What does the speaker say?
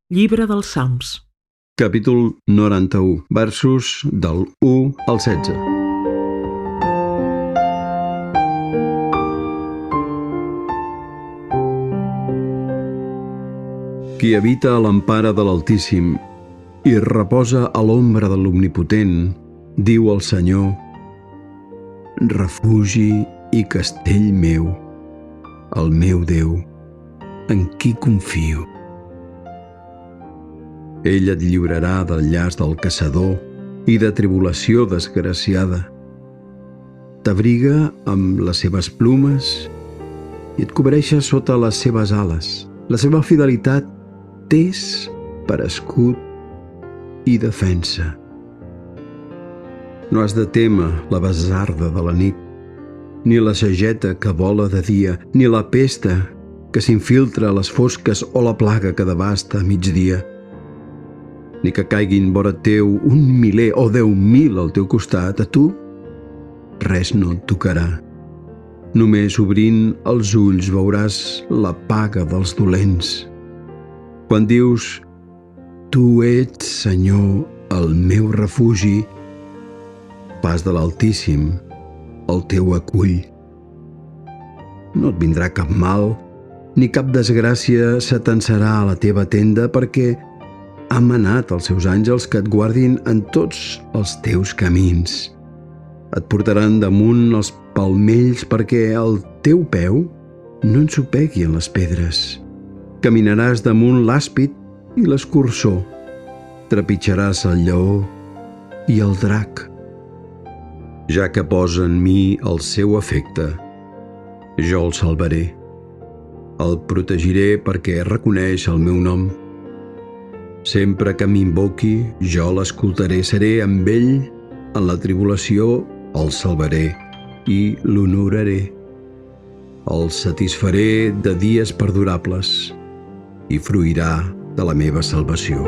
Llibre dels Salms. Capítol 91, versos del 1 al 16. Qui habita a l'empara de l'Altíssim i reposa a l'ombra de l'Omnipotent, diu el Senyor: refugi i castell meu, el meu Déu, en qui confio. Ell et lliurarà del llaç del caçador i de tribulació desgraciada. T'abriga amb les seves plumes i et cobreix sota les seves ales. La seva fidelitat t'és per escut i defensa. No has de témer la basarda de la nit, ni la sageta que vola de dia, ni la pesta que s'infiltra a les fosques o la plaga que devasta a migdia. Ni que caiguin vora teu 1.000 o 10.000 al teu costat, a tu res no et tocarà. Només obrint els ulls veuràs la paga dels dolents. Quan dius: tu ets, Senyor, el meu refugi, pas de l'Altíssim, el teu acull. No et vindrà cap mal, ni cap desgràcia s'atansarà a la teva tenda, perquè ha manat els seus àngels que et guardin en tots els teus camins. Et portaran damunt els palmells perquè el teu peu no ensopegui en les pedres. Caminaràs damunt l'àspid i l'escurçó. Trepitjaràs el lleó i el drac. Ja que posa en mi el seu afecte, jo el salvaré. El protegiré perquè reconeix el meu nom. Sempre que m'invoqui, jo l'escoltaré, seré amb ell en la tribulació, el salvaré i l'honoraré. El satisfaré de dies perdurables i fruirà de la meva salvació.